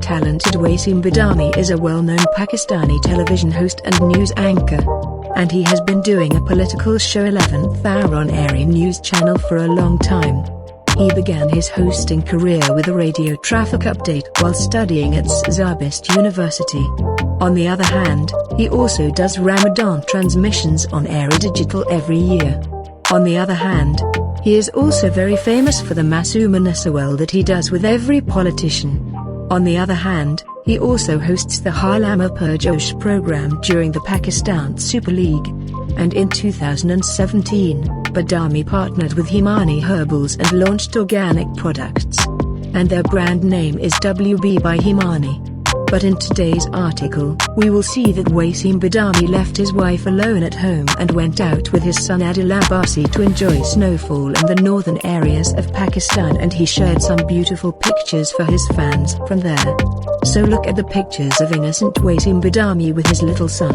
Talented Waseem Badami is a well-known Pakistani television host and news anchor. And he has been doing a political show 11th Hour on Airy News Channel for a long time. He began his hosting career with a radio traffic update while studying at Zabist University. On the other hand, he also does Ramadan transmissions on Airy Digital every year. On the other hand, he is also very famous for the Masumanasawal that he does with every politician. On the other hand, he also hosts the Halama Purjosh program during the Pakistan Super League. And in 2017, Badami partnered with Himani Herbals and launched organic products. And their brand name is WB by Himani. But in today's article, we will see that Waseem Badami left his wife alone at home and went out with his son Adil Abbasi to enjoy snowfall in the northern areas of Pakistan, and he shared some beautiful pictures for his fans from there. So look at the pictures of innocent Waseem Badami with his little son.